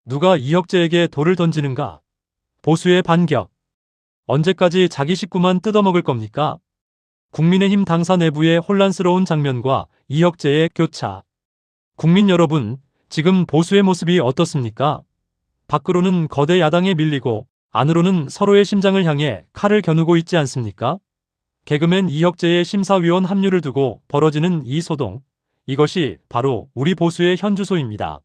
누가 이혁재에게 돌을 던지는가? 보수의 반격. 언제까지 자기 식구만 뜯어먹을 겁니까? 국민의힘 당사 내부의 혼란스러운 장면과 이혁재의 교차. 국민 여러분, 지금 보수의 모습이 어떻습니까? 밖으로는 거대 야당에 밀리고 안으로는 서로의 심장을 향해 칼을 겨누고 있지 않습니까? 개그맨 이혁재의 심사위원 합류를 두고 벌어지는 이 소동. 이것이 바로 우리 보수의 현주소입니다.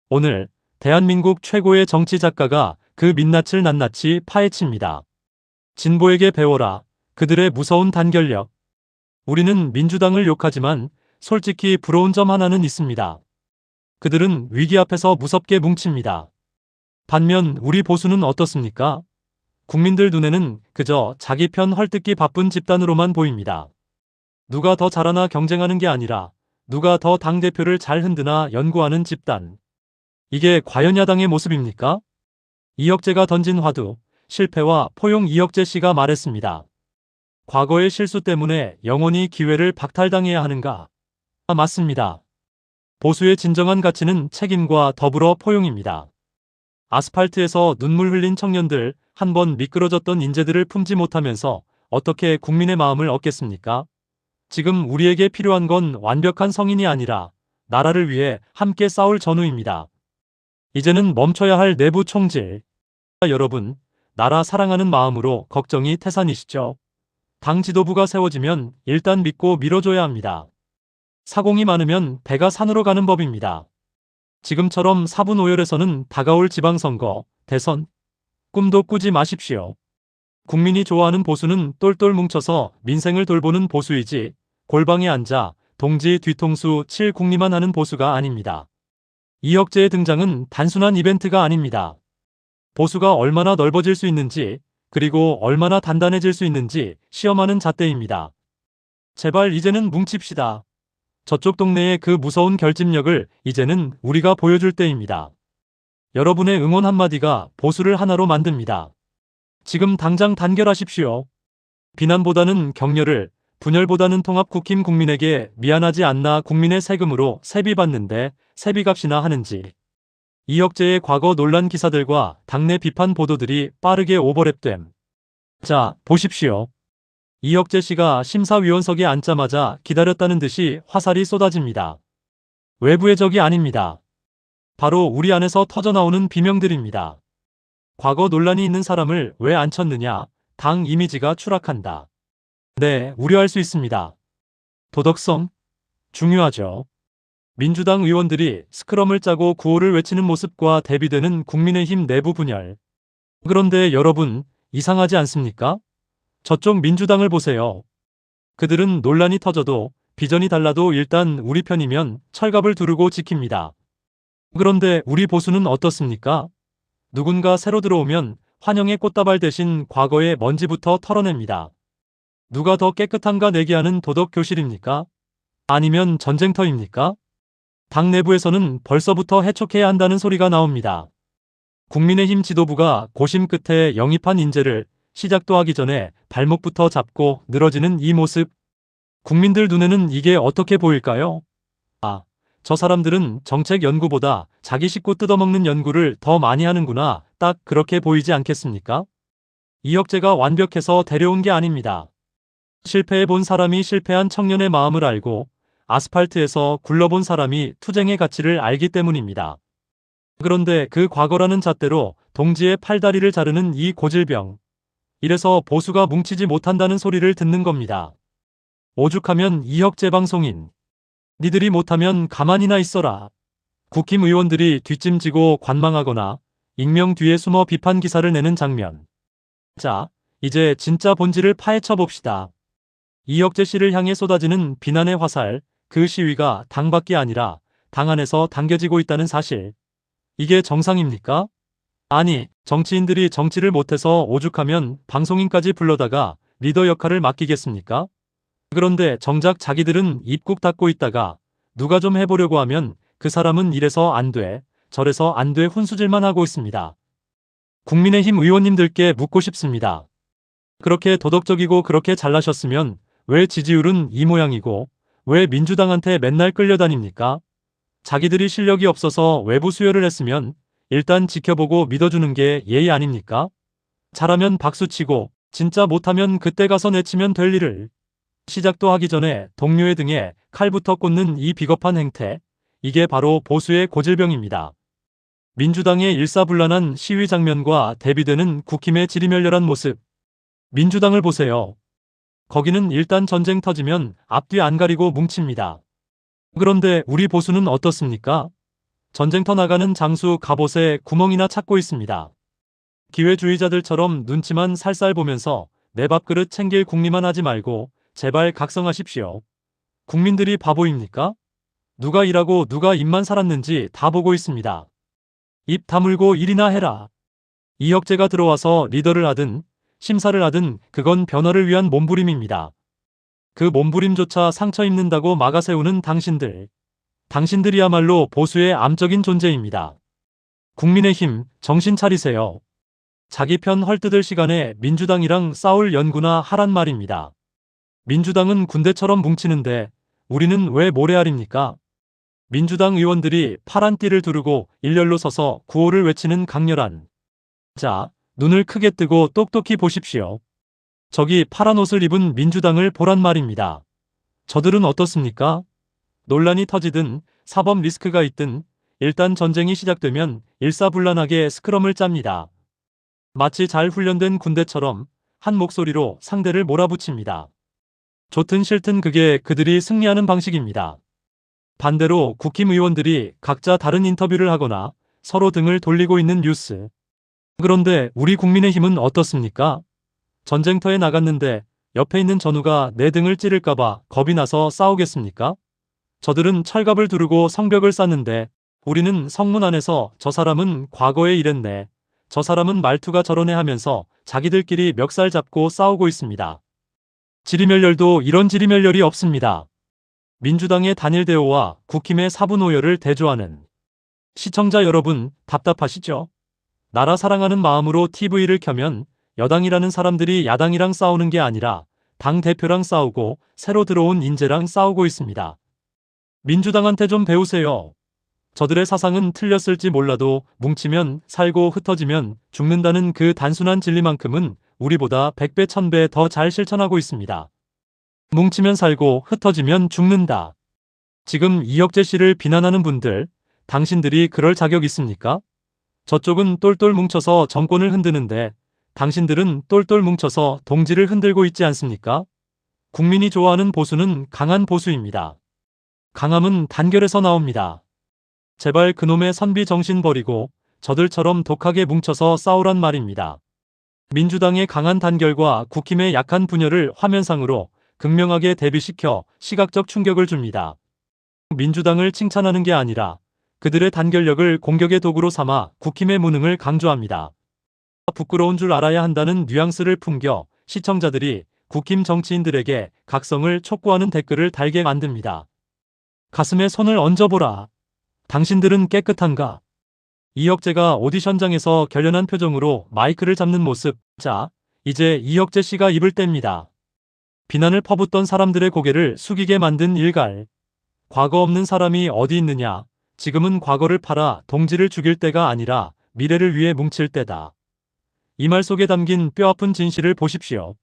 오늘 대한민국 최고의 정치 작가가 그 민낯을 낱낱이 파헤칩니다. 진보에게 배워라. 그들의 무서운 단결력. 우리는 민주당을 욕하지만 솔직히 부러운 점 하나는 있습니다. 그들은 위기 앞에서 무섭게 뭉칩니다. 반면 우리 보수는 어떻습니까? 국민들 눈에는 그저 자기 편 헐뜯기 바쁜 집단으로만 보입니다. 누가 더 잘하나 경쟁하는 게 아니라 누가 더 당대표를 잘 흔드나 연구하는 집단. 이게 과연 야당의 모습입니까? 이혁재가 던진 화두, 실패와 포용. 이혁재 씨가 말했습니다. 과거의 실수 때문에 영원히 기회를 박탈당해야 하는가? 맞습니다. 보수의 진정한 가치는 책임과 더불어 포용입니다. 아스팔트에서 눈물 흘린 청년들, 한 번 미끄러졌던 인재들을 품지 못하면서 어떻게 국민의 마음을 얻겠습니까? 지금 우리에게 필요한 건 완벽한 성인이 아니라 나라를 위해 함께 싸울 전우입니다. 이제는 멈춰야 할 내부 총질. 여러분, 나라 사랑하는 마음으로 걱정이 태산이시죠? 당 지도부가 세워지면 일단 믿고 밀어줘야 합니다. 사공이 많으면 배가 산으로 가는 법입니다. 지금처럼 사분오열에서는 다가올 지방선거, 대선, 꿈도 꾸지 마십시오. 국민이 좋아하는 보수는 똘똘 뭉쳐서 민생을 돌보는 보수이지 골방에 앉아 동지 뒤통수 칠 궁리만 하는 보수가 아닙니다. 이혁재의 등장은 단순한 이벤트가 아닙니다. 보수가 얼마나 넓어질 수 있는지 그리고 얼마나 단단해질 수 있는지 시험하는 잣대입니다. 제발 이제는 뭉칩시다. 저쪽 동네의 그 무서운 결집력을 이제는 우리가 보여줄 때입니다. 여러분의 응원 한마디가 보수를 하나로 만듭니다. 지금 당장 단결하십시오. 비난보다는 격려를, 분열보다는 통합. 국힘 국민에게 미안하지 않나? 국민의 세금으로 세비 받는데 세비값이나 하는지. 이혁재의 과거 논란 기사들과 당내 비판 보도들이 빠르게 오버랩됨. 자, 보십시오. 이혁재 씨가 심사위원석에 앉자마자 기다렸다는 듯이 화살이 쏟아집니다. 외부의 적이 아닙니다. 바로 우리 안에서 터져나오는 비명들입니다. 과거 논란이 있는 사람을 왜 안 쳤느냐? 당 이미지가 추락한다. 네, 우려할 수 있습니다. 도덕성? 중요하죠. 민주당 의원들이 스크럼을 짜고 구호를 외치는 모습과 대비되는 국민의힘 내부 분열. 그런데 여러분, 이상하지 않습니까? 저쪽 민주당을 보세요. 그들은 논란이 터져도 비전이 달라도 일단 우리 편이면 철갑을 두르고 지킵니다. 그런데 우리 보수는 어떻습니까? 누군가 새로 들어오면 환영의 꽃다발 대신 과거의 먼지부터 털어냅니다. 누가 더 깨끗한가 내기하는 도덕 교실입니까? 아니면 전쟁터입니까? 당 내부에서는 벌써부터 해촉해야 한다는 소리가 나옵니다. 국민의힘 지도부가 고심 끝에 영입한 인재를 시작도 하기 전에 발목부터 잡고 늘어지는 이 모습. 국민들 눈에는 이게 어떻게 보일까요? 아, 저 사람들은 정책 연구보다 자기 식구 뜯어먹는 연구를 더 많이 하는구나. 딱 그렇게 보이지 않겠습니까? 이혁재가 완벽해서 데려온 게 아닙니다. 실패해본 사람이 실패한 청년의 마음을 알고 아스팔트에서 굴러본 사람이 투쟁의 가치를 알기 때문입니다. 그런데 그 과거라는 잣대로 동지의 팔다리를 자르는 이 고질병. 이래서 보수가 뭉치지 못한다는 소리를 듣는 겁니다. 오죽하면 이혁재 방송인. 니들이 못하면 가만히나 있어라. 국힘 의원들이 뒷짐지고 관망하거나 익명 뒤에 숨어 비판 기사를 내는 장면. 자, 이제 진짜 본질을 파헤쳐 봅시다. 이혁재 씨를 향해 쏟아지는 비난의 화살, 그 시위가 당 밖이 아니라 당 안에서 당겨지고 있다는 사실. 이게 정상입니까? 아니, 정치인들이 정치를 못해서 오죽하면 방송인까지 불러다가 리더 역할을 맡기겠습니까? 그런데 정작 자기들은 입국 닫고 있다가 누가 좀 해보려고 하면 그 사람은 이래서 안 돼, 저래서 안 돼 훈수질만 하고 있습니다. 국민의힘 의원님들께 묻고 싶습니다. 그렇게 도덕적이고 그렇게 잘나셨으면 왜 지지율은 이 모양이고 왜 민주당한테 맨날 끌려다닙니까? 자기들이 실력이 없어서 외부 수혈을 했으면 일단 지켜보고 믿어주는 게 예의 아닙니까? 잘하면 박수치고 진짜 못하면 그때 가서 내치면 될 일을. 시작도 하기 전에 동료의 등에 칼부터 꽂는 이 비겁한 행태. 이게 바로 보수의 고질병입니다. 민주당의 일사불란한 시위 장면과 대비되는 국힘의 지리멸렬한 모습. 민주당을 보세요. 거기는 일단 전쟁 터지면 앞뒤 안 가리고 뭉칩니다. 그런데 우리 보수는 어떻습니까? 전쟁터 나가는 장수 갑옷에 구멍이나 찾고 있습니다. 기회주의자들처럼 눈치만 살살 보면서 내 밥그릇 챙길 궁리만 하지 말고 제발 각성하십시오. 국민들이 바보입니까? 누가 일하고 누가 입만 살았는지 다 보고 있습니다. 입 다물고 일이나 해라. 이혁재가 들어와서 리더를 하든 심사를 하든 그건 변화를 위한 몸부림입니다. 그 몸부림조차 상처 입는다고 막아세우는 당신들. 당신들이야말로 보수의 암적인 존재입니다. 국민의힘 정신 차리세요. 자기 편 헐뜯을 시간에 민주당이랑 싸울 연구나 하란 말입니다. 민주당은 군대처럼 뭉치는데 우리는 왜 모래알입니까? 민주당 의원들이 파란 띠를 두르고 일렬로 서서 구호를 외치는 강렬한. 자, 눈을 크게 뜨고 똑똑히 보십시오. 저기 파란 옷을 입은 민주당을 보란 말입니다. 저들은 어떻습니까? 논란이 터지든 사법 리스크가 있든 일단 전쟁이 시작되면 일사불란하게 스크럼을 짭니다. 마치 잘 훈련된 군대처럼 한 목소리로 상대를 몰아붙입니다. 좋든 싫든 그게 그들이 승리하는 방식입니다. 반대로 국힘 의원들이 각자 다른 인터뷰를 하거나 서로 등을 돌리고 있는 뉴스. 그런데 우리 국민의힘은 어떻습니까? 전쟁터에 나갔는데 옆에 있는 전우가 내 등을 찌를까봐 겁이 나서 싸우겠습니까? 저들은 철갑을 두르고 성벽을 쌓는데 우리는 성문 안에서 저 사람은 과거에 이랬네. 저 사람은 말투가 저러네 하면서 자기들끼리 멱살 잡고 싸우고 있습니다. 지리멸렬도 이런 지리멸렬이 없습니다. 민주당의 단일 대오와 국힘의 사분오열을 대조하는 시청자 여러분 답답하시죠? 나라 사랑하는 마음으로 TV를 켜면 여당이라는 사람들이 야당이랑 싸우는 게 아니라 당대표랑 싸우고 새로 들어온 인재랑 싸우고 있습니다. 민주당한테 좀 배우세요. 저들의 사상은 틀렸을지 몰라도 뭉치면 살고 흩어지면 죽는다는 그 단순한 진리만큼은 우리보다 100배 1000배 더 잘 실천하고 있습니다. 뭉치면 살고 흩어지면 죽는다. 지금 이혁재 씨를 비난하는 분들, 당신들이 그럴 자격 있습니까? 저쪽은 똘똘 뭉쳐서 정권을 흔드는데 당신들은 똘똘 뭉쳐서 동지를 흔들고 있지 않습니까? 국민이 좋아하는 보수는 강한 보수입니다. 강함은 단결에서 나옵니다. 제발 그놈의 선비 정신 버리고 저들처럼 독하게 뭉쳐서 싸우란 말입니다. 민주당의 강한 단결과 국힘의 약한 분열을 화면상으로 극명하게 대비시켜 시각적 충격을 줍니다. 민주당을 칭찬하는 게 아니라 그들의 단결력을 공격의 도구로 삼아 국힘의 무능을 강조합니다. 부끄러운 줄 알아야 한다는 뉘앙스를 풍겨 시청자들이 국힘 정치인들에게 각성을 촉구하는 댓글을 달게 만듭니다. 가슴에 손을 얹어보라. 당신들은 깨끗한가? 이혁재가 오디션장에서 결연한 표정으로 마이크를 잡는 모습. 자, 이제 이혁재 씨가 입을 뗍니다. 비난을 퍼붓던 사람들의 고개를 숙이게 만든 일갈. 과거 없는 사람이 어디 있느냐. 지금은 과거를 팔아 동지를 죽일 때가 아니라 미래를 위해 뭉칠 때다. 이 말 속에 담긴 뼈아픈 진실을 보십시오.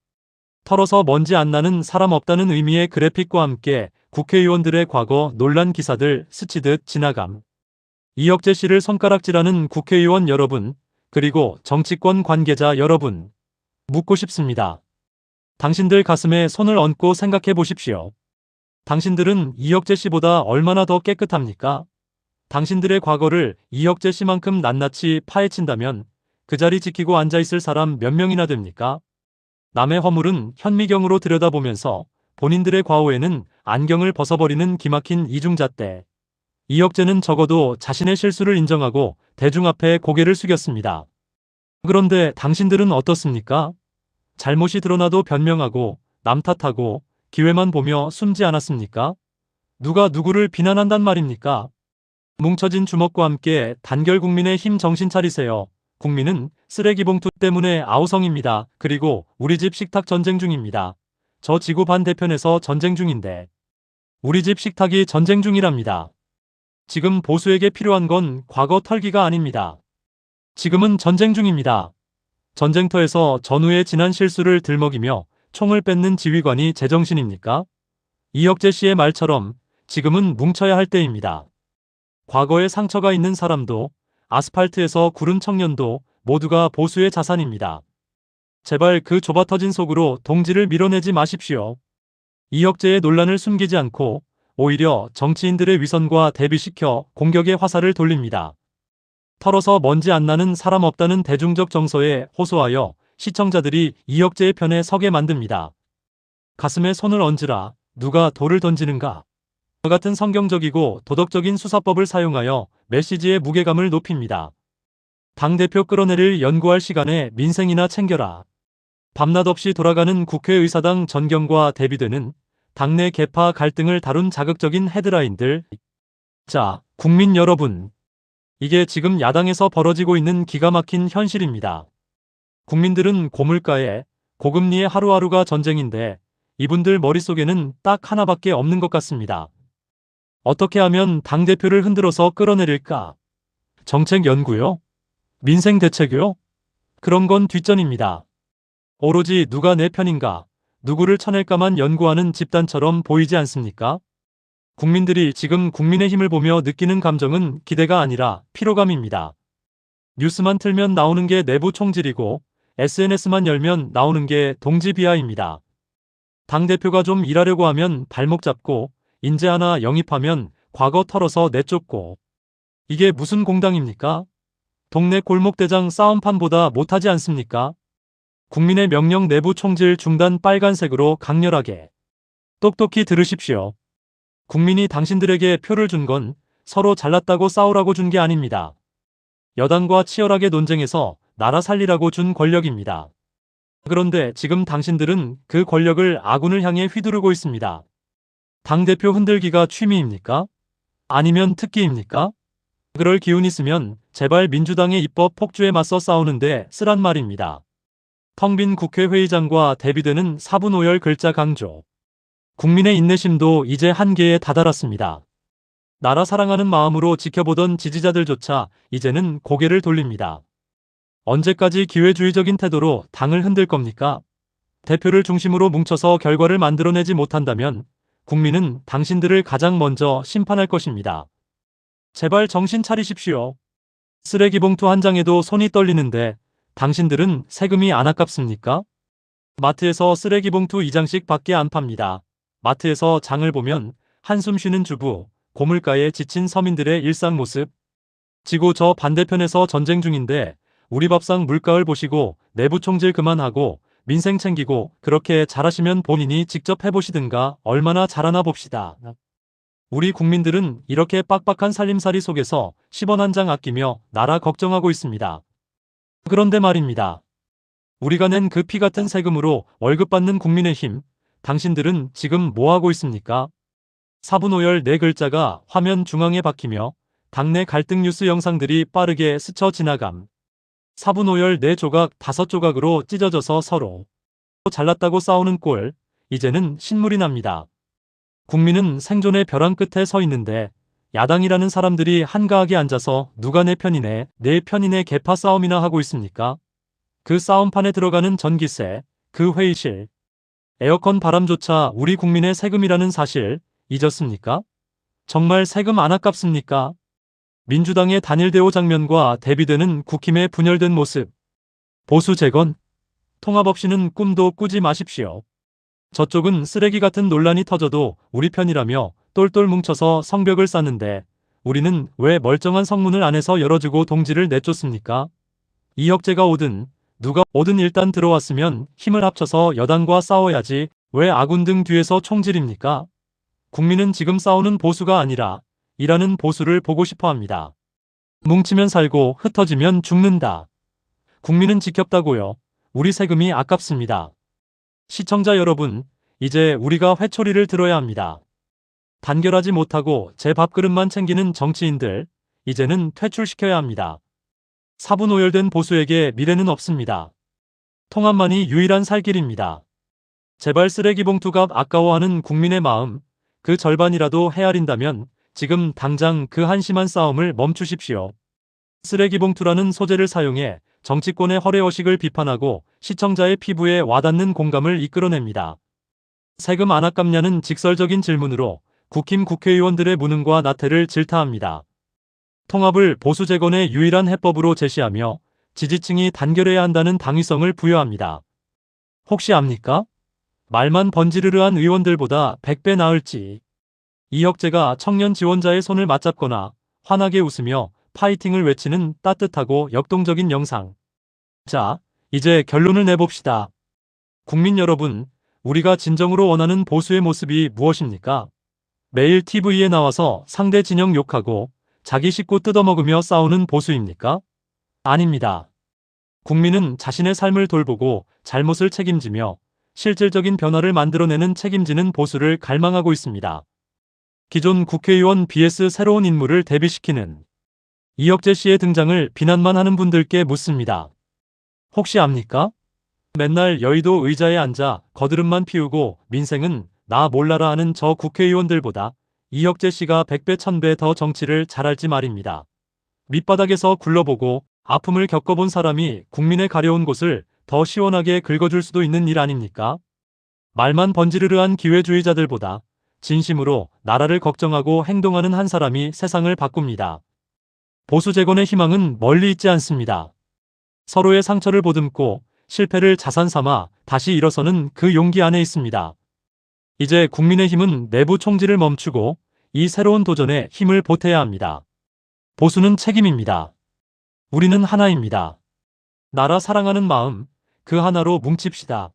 털어서 먼지 안 나는 사람 없다는 의미의 그래픽과 함께 국회의원들의 과거 논란 기사들 스치듯 지나감. 이혁재 씨를 손가락질하는 국회의원 여러분, 그리고 정치권 관계자 여러분, 묻고 싶습니다. 당신들 가슴에 손을 얹고 생각해 보십시오. 당신들은 이혁재 씨보다 얼마나 더 깨끗합니까? 당신들의 과거를 이혁재 씨만큼 낱낱이 파헤친다면 그 자리 지키고 앉아있을 사람 몇 명이나 됩니까? 남의 허물은 현미경으로 들여다보면서 본인들의 과오에는 안경을 벗어버리는 기막힌 이중잣대. 이혁재는 적어도 자신의 실수를 인정하고 대중 앞에 고개를 숙였습니다. 그런데 당신들은 어떻습니까? 잘못이 드러나도 변명하고 남 탓하고 기회만 보며 숨지 않았습니까? 누가 누구를 비난한단 말입니까? 뭉쳐진 주먹과 함께 단결 국민의 힘 정신 차리세요. 국민은 쓰레기 봉투 때문에 아우성입니다. 그리고 우리 집 식탁 전쟁 중입니다. 저 지구 반대편에서 전쟁 중인데 우리 집 식탁이 전쟁 중이랍니다. 지금 보수에게 필요한 건 과거 털기가 아닙니다. 지금은 전쟁 중입니다. 전쟁터에서 전후의 지난 실수를 들먹이며 총을 뺏는 지휘관이 제정신입니까? 이혁재 씨의 말처럼 지금은 뭉쳐야 할 때입니다. 과거에 상처가 있는 사람도 아스팔트에서 구른 청년도 모두가 보수의 자산입니다. 제발 그 좁아터진 속으로 동지를 밀어내지 마십시오. 이혁재의 논란을 숨기지 않고 오히려 정치인들의 위선과 대비시켜 공격의 화살을 돌립니다. 털어서 먼지 안 나는 사람 없다는 대중적 정서에 호소하여 시청자들이 이혁재의 편에 서게 만듭니다. 가슴에 손을 얹으라. 누가 돌을 던지는가? 같은 성경적이고 도덕적인 수사법을 사용하여 메시지의 무게감을 높입니다. 당대표 끌어내릴 연구할 시간에 민생이나 챙겨라. 밤낮 없이 돌아가는 국회의사당 전경과 대비되는 당내 계파 갈등을 다룬 자극적인 헤드라인들. 자, 국민 여러분. 이게 지금 야당에서 벌어지고 있는 기가 막힌 현실입니다. 국민들은 고물가에 고금리의 하루하루가 전쟁인데 이분들 머릿속에는 딱 하나밖에 없는 것 같습니다. 어떻게 하면 당대표를 흔들어서 끌어내릴까? 정책 연구요? 민생 대책요? 그런 건 뒷전입니다. 오로지 누가 내 편인가, 누구를 쳐낼까만 연구하는 집단처럼 보이지 않습니까? 국민들이 지금 국민의힘을 보며 느끼는 감정은 기대가 아니라 피로감입니다. 뉴스만 틀면 나오는 게 내부 총질이고 SNS만 열면 나오는 게 동지 비하입니다. 당대표가 좀 일하려고 하면 발목 잡고 인재 하나 영입하면 과거 털어서 내쫓고 이게 무슨 공당입니까? 동네 골목대장 싸움판보다 못하지 않습니까? 국민의 명령 내부 총질 중단 빨간색으로 강렬하게 똑똑히 들으십시오. 국민이 당신들에게 표를 준 건 서로 잘났다고 싸우라고 준 게 아닙니다. 여당과 치열하게 논쟁해서 나라 살리라고 준 권력입니다. 그런데 지금 당신들은 그 권력을 아군을 향해 휘두르고 있습니다. 당대표 흔들기가 취미입니까? 아니면 특기입니까? 그럴 기운 있으면 제발 민주당의 입법 폭주에 맞서 싸우는데 쓰란 말입니다. 텅 빈 국회회의장과 대비되는 사분오열 글자 강조. 국민의 인내심도 이제 한계에 다다랐습니다. 나라 사랑하는 마음으로 지켜보던 지지자들조차 이제는 고개를 돌립니다. 언제까지 기회주의적인 태도로 당을 흔들 겁니까? 대표를 중심으로 뭉쳐서 결과를 만들어내지 못한다면 국민은 당신들을 가장 먼저 심판할 것입니다. 제발 정신 차리십시오. 쓰레기 봉투 한 장에도 손이 떨리는데 당신들은 세금이 안 아깝습니까? 마트에서 쓰레기 봉투 2장씩 밖에 안 팝니다. 마트에서 장을 보면 한숨 쉬는 주부, 고물가에 지친 서민들의 일상 모습. 지구 저 반대편에서 전쟁 중인데 우리 밥상 물가를 보시고 내부 총질 그만하고 민생 챙기고 그렇게 잘하시면 본인이 직접 해보시든가 얼마나 잘하나 봅시다. 우리 국민들은 이렇게 빡빡한 살림살이 속에서 10원 한 장 아끼며 나라 걱정하고 있습니다. 그런데 말입니다. 우리가 낸 그 피 같은 세금으로 월급 받는 국민의힘, 당신들은 지금 뭐하고 있습니까? 사분오열 네 글자가 화면 중앙에 박히며 당내 갈등 뉴스 영상들이 빠르게 스쳐 지나감. 사분오열 네 조각 5조각으로 찢어져서 서로 잘났다고 싸우는 꼴, 이제는 신물이 납니다. 국민은 생존의 벼랑 끝에 서 있는데 야당이라는 사람들이 한가하게 앉아서 누가 내 편이네, 내 편이네 개파 싸움이나 하고 있습니까? 그 싸움판에 들어가는 전기세, 그 회의실, 에어컨 바람조차 우리 국민의 세금이라는 사실 잊었습니까? 정말 세금 안 아깝습니까? 민주당의 단일 대오 장면과 대비되는 국힘의 분열된 모습. 보수 재건, 통합 없이는 꿈도 꾸지 마십시오. 저쪽은 쓰레기 같은 논란이 터져도 우리 편이라며 똘똘 뭉쳐서 성벽을 쌓는데 우리는 왜 멀쩡한 성문을 안에서 열어주고 동지를 내쫓습니까? 이혁재가 오든 누가 오든 일단 들어왔으면 힘을 합쳐서 여당과 싸워야지 왜 아군 등 뒤에서 총질입니까? 국민은 지금 싸우는 보수가 아니라 일하는 보수를 보고 싶어 합니다. 뭉치면 살고 흩어지면 죽는다. 국민은 지겹다고요. 우리 세금이 아깝습니다. 시청자 여러분, 이제 우리가 회초리를 들어야 합니다. 단결하지 못하고 제 밥그릇만 챙기는 정치인들, 이제는 퇴출시켜야 합니다. 사분오열된 보수에게 미래는 없습니다. 통합만이 유일한 살 길입니다. 제발 쓰레기 봉투값 아까워하는 국민의 마음, 그 절반이라도 헤아린다면 지금 당장 그 한심한 싸움을 멈추십시오. 쓰레기봉투라는 소재를 사용해 정치권의 허례허식을 비판하고 시청자의 피부에 와닿는 공감을 이끌어냅니다. 세금 안 아깝냐는 직설적인 질문으로 국힘 국회의원들의 무능과 나태를 질타합니다. 통합을 보수 재건의 유일한 해법으로 제시하며 지지층이 단결해야 한다는 당위성을 부여합니다. 혹시 압니까? 말만 번지르르한 의원들보다 100배 나을지. 이혁재가 청년 지원자의 손을 맞잡거나 환하게 웃으며 파이팅을 외치는 따뜻하고 역동적인 영상. 자, 이제 결론을 내봅시다. 국민 여러분, 우리가 진정으로 원하는 보수의 모습이 무엇입니까? 매일 TV에 나와서 상대 진영 욕하고 자기 식구 뜯어먹으며 싸우는 보수입니까? 아닙니다. 국민은 자신의 삶을 돌보고 잘못을 책임지며 실질적인 변화를 만들어내는 책임지는 보수를 갈망하고 있습니다. 기존 국회의원 vs 새로운 인물을 대비시키는 이혁재 씨의 등장을 비난만 하는 분들께 묻습니다. 혹시 압니까? 맨날 여의도 의자에 앉아 거드름만 피우고 민생은 나 몰라라 하는 저 국회의원들보다 이혁재 씨가 100배 1000배 더 정치를 잘할지 말입니다. 밑바닥에서 굴러보고 아픔을 겪어본 사람이 국민의 가려운 곳을 더 시원하게 긁어줄 수도 있는 일 아닙니까? 말만 번지르르한 기회주의자들보다 진심으로 나라를 걱정하고 행동하는 한 사람이 세상을 바꿉니다. 보수 재건의 희망은 멀리 있지 않습니다. 서로의 상처를 보듬고 실패를 자산 삼아 다시 일어서는 그 용기 안에 있습니다. 이제 국민의힘은 내부 총질을 멈추고 이 새로운 도전에 힘을 보태야 합니다. 보수는 책임입니다. 우리는 하나입니다. 나라 사랑하는 마음, 그 하나로 뭉칩시다.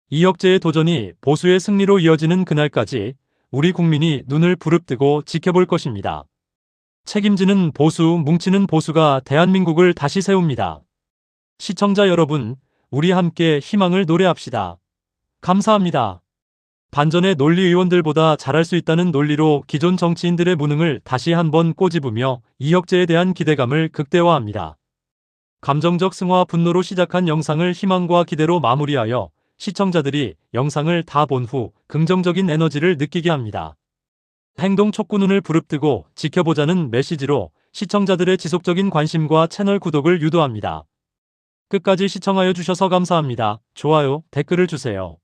이혁재의 도전이 보수의 승리로 이어지는 그날까지 우리 국민이 눈을 부릅뜨고 지켜볼 것입니다. 책임지는 보수, 뭉치는 보수가 대한민국을 다시 세웁니다. 시청자 여러분, 우리 함께 희망을 노래합시다. 감사합니다. 반전의 논리 의원들보다 잘할 수 있다는 논리로 기존 정치인들의 무능을 다시 한번 꼬집으며 이혁재에 대한 기대감을 극대화합니다. 감정적 승화 분노로 시작한 영상을 희망과 기대로 마무리하여 시청자들이 영상을 다 본 후 긍정적인 에너지를 느끼게 합니다. 행동 촉구 눈을 부릅뜨고 지켜보자는 메시지로 시청자들의 지속적인 관심과 채널 구독을 유도합니다. 끝까지 시청하여 주셔서 감사합니다. 좋아요, 댓글을 주세요.